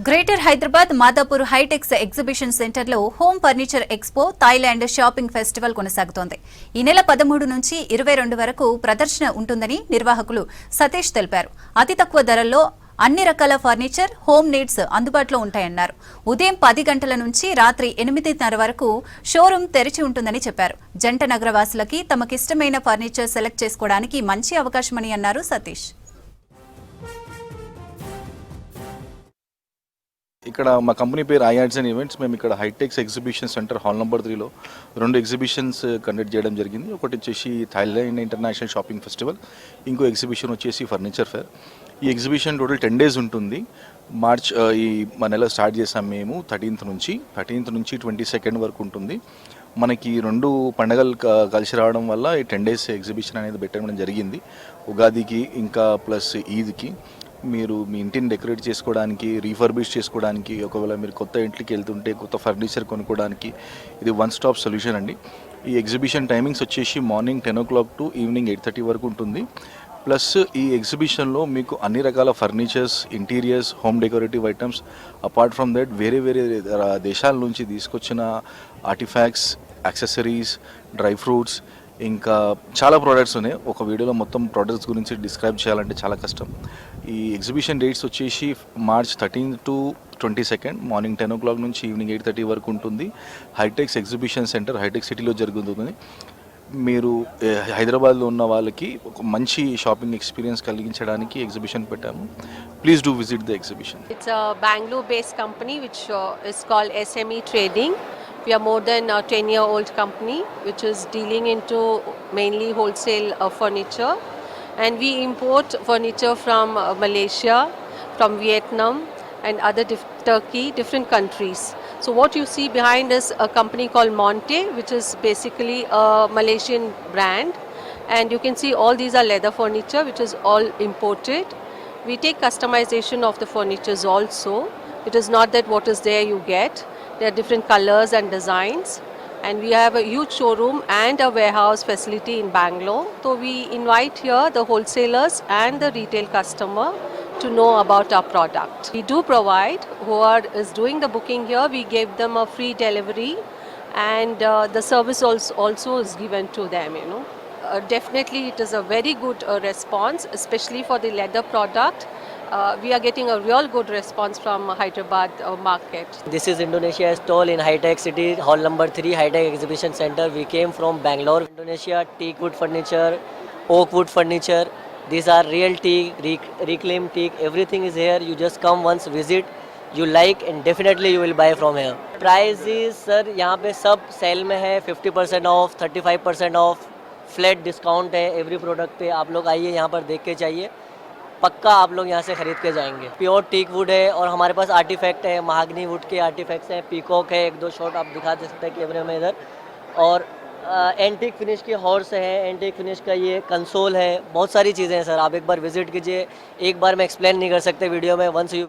Greater Hyderabad Madhapur HITEX exhibition సెంటర్లో home furniture expo Thailand shopping festival కొనసాగుతోంది. ఈ నెల 13 నుంచి 22 వరకు ప్రదర్శన ఉంటుందని నిర్వాహకులు సతీష్ తెలిపారు. అతి తక్కువ ధరల్లో అన్ని రకాల ఫర్నిచర్, హోమ్ నీడ్స్ అందుబాటులో ఉంటాయన్నారు. ఉదయం 10 గంటల నుంచి రాత్రి 8:30 వరకు షోరూం తెరిచి ఉంటుందని చెప్పారు. జంట నగరవాసులకి తమకిష్టమైన ఫర్నిచర్ సెలెక్ట్ చేసుకోవడానికి మంచి అవకాశమని అన్నారు సతీష్. ఇక్కడ మా కంపెనీ పేరు ఐఆర్ట్స్ అండ్ ఈవెంట్స్. మేము ఇక్కడ Hitex exhibition centre hall number 3లో 2 ఎగ్జిబిషన్స్ కండక్ట్ చేయడం జరిగింది. ఒకటి వచ్చేసి థాయిలాండ్ ఇంటర్నేషనల్ షాపింగ్ ఫెస్టివల్, ఇంకో ఎగ్జిబిషన్ వచ్చేసి ఫర్నిచర్ ఫేర్. ఈ ఎగ్జిబిషన్ టోటల్ 10 days ఉంటుంది. మార్చ్ ఈ నెల స్టార్ట్ చేసాం మేము 13th నుంచి 22nd వరకు ఉంటుంది. మనకి 2 పండుగలు కలిసి రావడం వల్ల ఈ 10 days ఎగ్జిబిషన్ అనేది పెట్టడం జరిగింది. ఉగాదికి ఇంకా ప్లస్ ఈద్కి మీరు మీ ఇంటిని డెకరేట్ చేసుకోవడానికి, రీఫర్బిష్ చేసుకోవడానికి, ఒకవేళ మీరు కొత్త ఇంటికి వెళ్తుంటే కొత్త ఫర్నిచర్ కొనుక్కోవడానికి ఇది వన్ స్టాప్ సొల్యూషన్ అండి. ఈ ఎగ్జిబిషన్ టైమింగ్స్ వచ్చేసి మార్నింగ్ 10 o'clock టు ఈవినింగ్ 8:30 వరకు ఉంటుంది. ప్లస్ ఈ ఎగ్జిబిషన్లో మీకు అన్ని రకాల furnitures, interiors, home decorative items, apart from that వేరే దేశాల నుంచి తీసుకొచ్చిన ఆర్టిఫాక్ట్స్, యాక్సెసరీస్, డ్రై ఫ్రూట్స్, ఇంకా చాలా ప్రోడక్ట్స్ ఉన్నాయి. ఒక వీడియోలో మొత్తం ప్రోడక్ట్స్ గురించి డిస్క్రైబ్ చేయాలంటే చాలా కష్టం. ఈ ఎగ్జిబిషన్ డేట్స్ వచ్చేసి మార్చ్ 13 to 22 మార్నింగ్ 10 o'clock నుంచి ఈవినింగ్ 8:30 వరకు ఉంటుంది. హైటెక్స్ ఎగ్జిబిషన్ సెంటర్ హైటెక్ సిటీలో జరుగుతుంది. మీరు హైదరాబాద్లో ఉన్న వాళ్ళకి ఒక మంచి షాపింగ్ ఎక్స్పీరియన్స్ కలిగించడానికి ఎగ్జిబిషన్ పెట్టాము. Please do visit the exhibition. It's a Bangalore based company which is called SME Trading. We are more than a 10-year-old company which is dealing into mainly wholesale furniture, and we import furniture from Malaysia, from Vietnam and other Turkey, different countries. So what you see behind is a company called Monte, which is basically a Malaysian brand, and you can see all these are leather furniture which is all imported. We take customization of the furnitures also. It is not that what is there you get. There are different colors and designs, and we have a huge showroom and a warehouse facility in Bangalore. So we invite here the wholesalers and the retail customer to know about our product. We do provide, whoever is doing the booking here, we give them a free delivery, and the service also is given to them, you know. Definitely it is a very good response, especially for the leather product. We are getting a real good response from Hyderabad market. This is Indonesia stall in High-Tech City, hall number 3, High-Tech Exhibition Center. We came from Bangalore, Indonesia. Teak wood furniture, oak wood furniture. These are real teak, reclaimed teak. Everything is here. You just come once, visit. You like and definitely you will buy from here. Price is sir, यहाँ पे सब cell में है. 50% of, 35% of, flat discount है every product पे. आप लोग आइए, यहाँ पर देख के चाहिए, पक्का आप लोग यहाँ से खरीद के जाएंगे. प्योर टीक वुड है और हमारे पास आर्टिफैक्ट है, महागनी वुड के आर्टिफैक्ट्स हैं, पीकॉक है, 1-2 शॉट आप दिखा दे सकते हैं कैमरे में इधर. और एंटीक फिनिश के हॉर्स है, एंटीक फिनिश का ये कंसोल है, बहुत सारी चीज़ें हैं सर. आप एक बार विजिट कीजिए. एक बार मैं एक्सप्लेन नहीं कर सकते वीडियो में. Once you